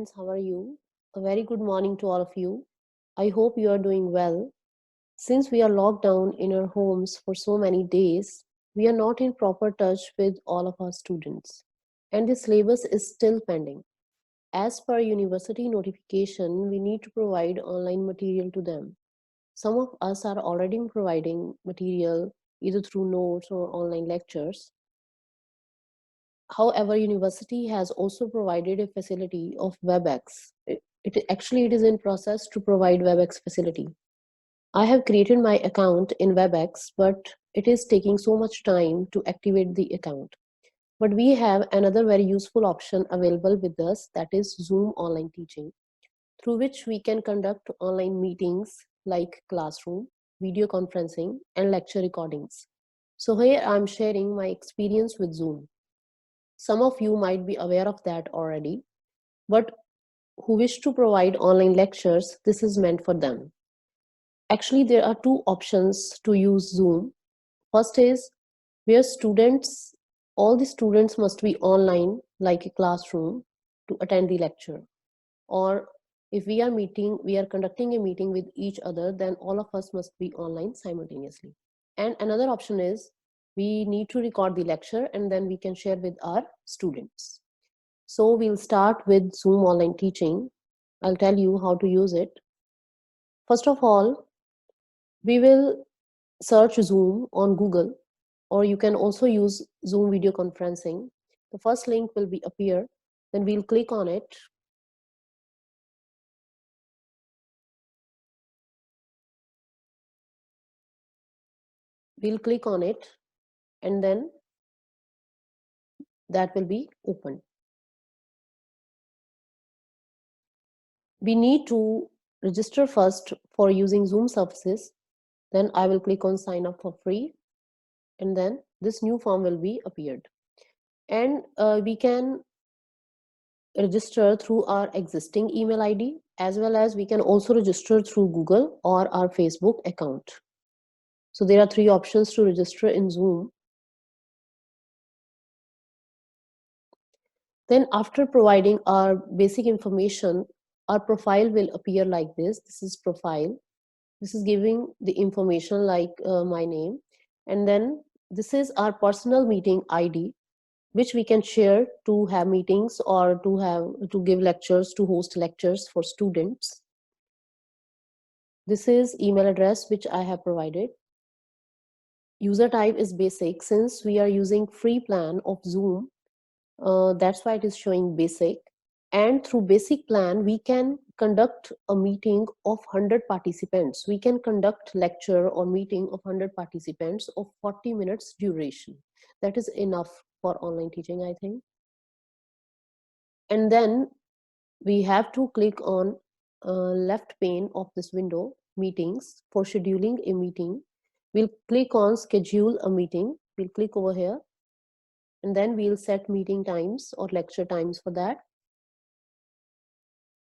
friends, how are you? A very good morning to all of you. I hope you are doing well. Since we are locked down in our homes for so many days, we are not in proper touch with all of our students, and the syllabus is still pending. As per university notification, we need to provide online material to them. Some of us are already providing material either through notes or online lectures. However, university has also provided a facility of WebEx. It is in process to provide WebEx facility. I have created my account in WebEx, but it is taking so much time to activate the account. But we have another very useful option available with us, that is Zoom online teaching, through which we can conduct online meetings like classroom, video conferencing, and lecture recordings. So here I'm sharing my experience with Zoom. Some of you might be aware of that already, but who wish to provide online lectures, this is meant for them. Actually, there are two options to use Zoom. First is where all the students must be online, like a classroom, to attend the lecture. Or if we are conducting a meeting with each other, then all of us must be online simultaneously. And another option is we need to record the lecture and then we can share with our students. So we'll start with Zoom online teaching. I'll tell you how to use it. First of all, we will search Zoom on Google, or you can also use Zoom video conferencing. The first link will be appear, then we'll click on it. We'll click on it and then that will be open. We need to register first for using Zoom services. Then I will click on sign up for free, and then this new form will be appeared. And we can register through our existing email ID, as well as we can also register through Google or our Facebook account. So there are three options to register in Zoom. Then after providing our basic information, our profile will appear like this. This is profile. This is giving the information like my name. And then this is our personal meeting ID, which we can share to have meetings or to give lectures, to host lectures for students. This is email address which I have provided. User type is basic. Since we are using free plan of Zoom, that's why it is showing basic. And through basic plan, we can conduct a meeting of 100 participants. We can conduct lecture or meeting of 100 participants of 40 minutes duration. That is enough for online teaching, I think. And then we have to click on left pane of this window, meetings. For scheduling a meeting, we'll click on schedule a meeting. We'll click over here, and then we'll set meeting times or lecture times for that.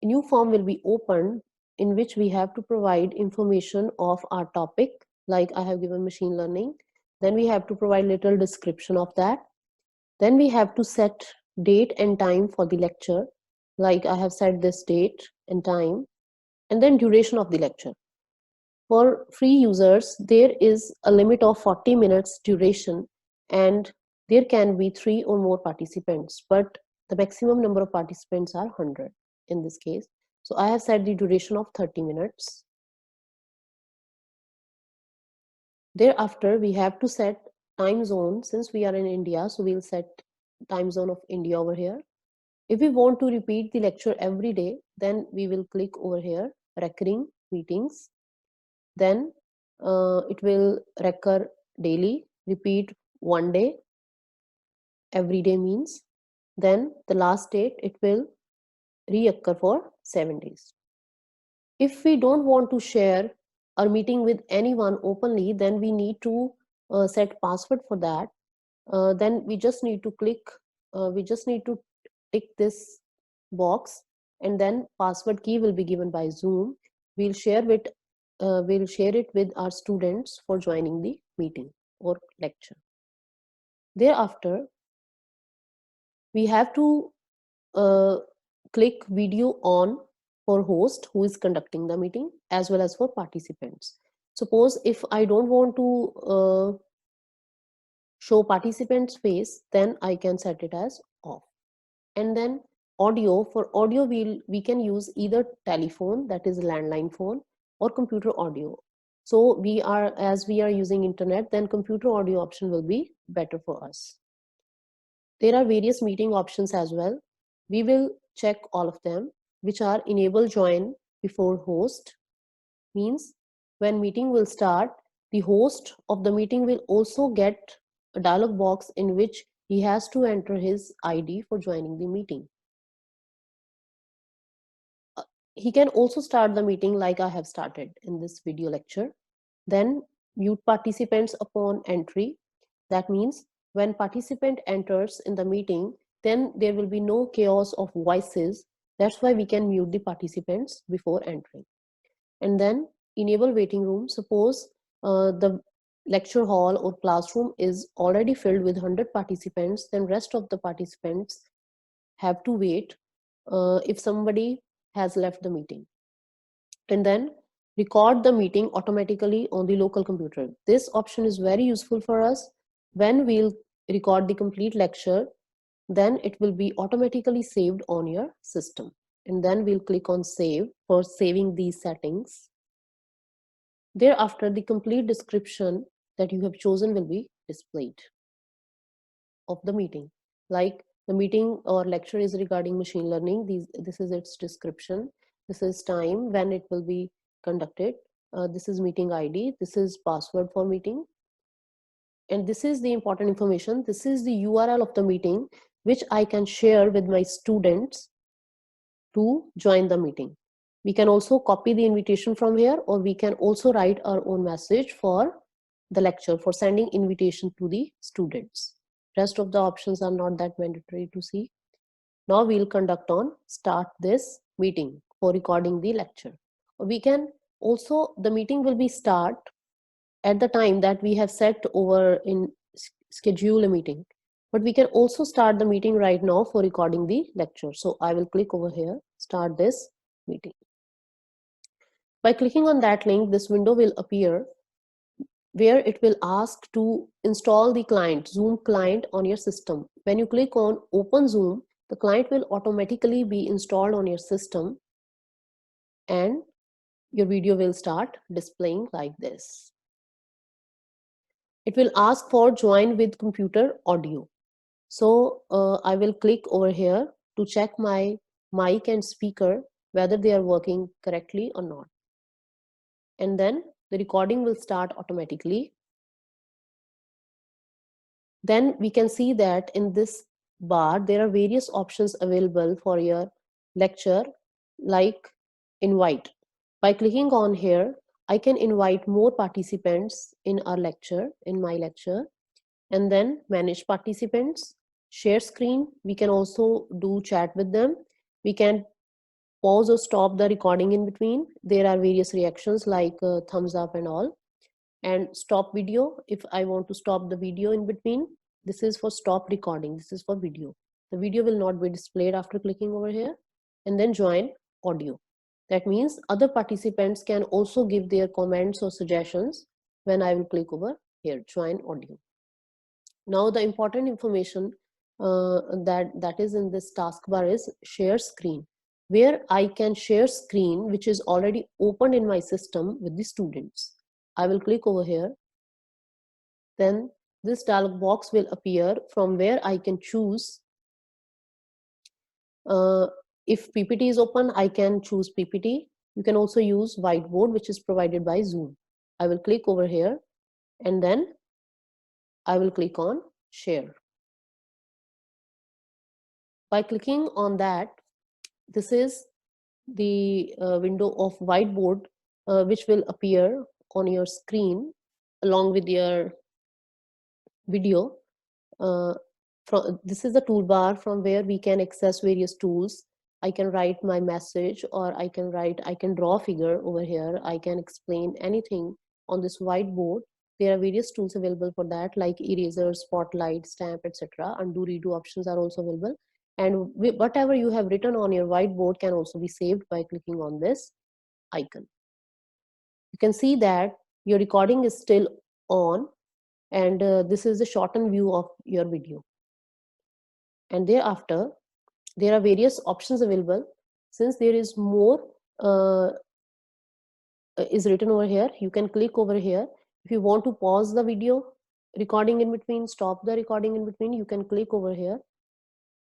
A new form will be opened in which we have to provide information of our topic, like I have given machine learning. Then we have to provide little description of that. Then we have to set date and time for the lecture, like I have set this date and time, and then duration of the lecture. For free users, there is a limit of 40 minutes duration, and there can be 3 or more participants, but the maximum number of participants are 100 in this case. So I have set the duration of 30 minutes. Thereafter, we have to set time zone. Since we are in India, so we'll set time zone of India over here. If we want to repeat the lecture every day, then we will click over here, recurring meetings. Then it will recur daily, repeat one day, every day means. Then the last date, it will reoccur for 7 days. If we don't want to share our meeting with anyone openly, then we need to set password for that. Then we just need to tick this box, and then password key will be given by Zoom. We'll share it with our students for joining the meeting or lecture. Thereafter, we have to click video on for host who is conducting the meeting as well as for participants. Suppose if I don't want to show participants face, then I can set it as off. And then audio, for audio we can use either telephone, that is landline phone, or computer audio. So as we are using internet, then computer audio option will be better for us. There are various meeting options as well. We will check all of them, which are enable join before host, means when meeting will start, the host of the meeting will also get a dialog box in which he has to enter his ID for joining the meeting. He can also start the meeting like I have started in this video lecture. Then mute participants upon entry. That means when participant enters in the meeting, then there will be no chaos of voices. That's why we can mute the participants before entering. And then enable waiting room. Suppose the lecture hall or classroom is already filled with 100 participants, then rest of the participants have to wait if somebody has left the meeting. And then record the meeting automatically on the local computer. This option is very useful for us. When we'll record the complete lecture, then it will be automatically saved on your system. And then we'll click on save for saving these settings. Thereafter, the complete description that you have chosen will be displayed of the meeting. Like the meeting or lecture is regarding machine learning. This is its description. This is time when it will be conducted. This is meeting ID. This is password for meeting. And this is the important information. This is the URL of the meeting, which I can share with my students to join the meeting. We can also copy the invitation from here, or we can also write our own message for the lecture for sending invitation to the students. Rest of the options are not that mandatory to see. Now we'll conduct on start this meeting for recording the lecture. We can also, the meeting will be start at the time that we have set over in schedule a meeting. But we can also start the meeting right now for recording the lecture. So I will click over here, start this meeting. By clicking on that link, this window will appear where it will ask to install the client, Zoom client on your system. When you click on open Zoom, the client will automatically be installed on your system and your video will start displaying like this. It will ask for join with computer audio. So I will click over here to check my mic and speaker, whether they are working correctly or not. And then the recording will start automatically. Then we can see that in this bar, there are various options available for your lecture, like invite. By clicking on here, I can invite more participants in our lecture, in my lecture, and then manage participants, share screen. We can also do chat with them. We can pause or stop the recording in between. There are various reactions like thumbs up and all. And stop video, if I want to stop the video in between, this is for stop recording, this is for video. The video will not be displayed after clicking over here. And then join audio. That means other participants can also give their comments or suggestions when I will click over here, join audio. Now the important information that is in this taskbar is share screen, where I can share screen which is already opened in my system with the students. I will click over here. Then this dialog box will appear from where I can choose. If PPT is open, I can choose PPT. You can also use whiteboard, which is provided by Zoom. I will click over here and then I will click on share. By clicking on that, this is the window of whiteboard which will appear on your screen along with your video. This is the toolbar from where we can access various tools. I can write my message, or I can draw a figure over here. I can explain anything on this whiteboard. There are various tools available for that, like eraser, spotlight, stamp, etc. Undo, redo options are also available. And whatever you have written on your whiteboard can also be saved by clicking on this icon. You can see that your recording is still on, and this is the shortened view of your video. And thereafter, there are various options available. Since there is more is written over here, you can click over here. If you want to pause the video recording in between, stop the recording in between, you can click over here,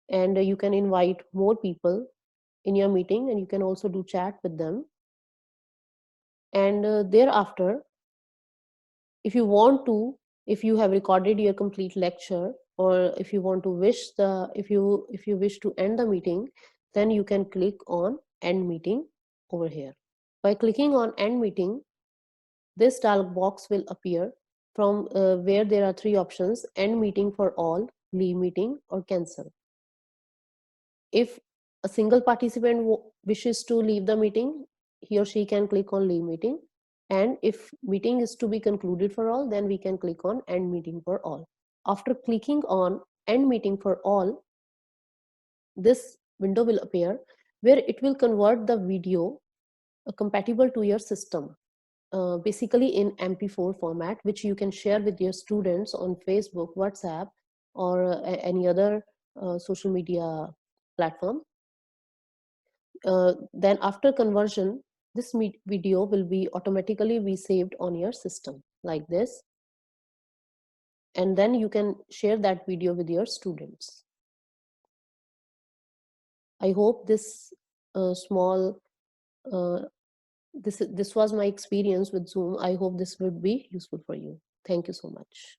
and you can invite more people in your meeting, and you can also do chat with them. And thereafter, if you want to, if you have recorded your complete lecture, or if you want to if you wish to end the meeting, then you can click on end meeting over here. By clicking on end meeting, this dialog box will appear from where there are three options: end meeting for all, leave meeting, or cancel. If a single participant wishes to leave the meeting, he or she can click on leave meeting. And if meeting is to be concluded for all, then we can click on end meeting for all. After clicking on end meeting for all, this window will appear where it will convert the video compatible to your system, basically in MP4 format, which you can share with your students on Facebook, WhatsApp, or any other social media platform. Then after conversion, this video will be automatically be saved on your system like this, and then you can share that video with your students. I hope this small this was my experience with Zoom. I hope this would be useful for you. Thank you so much.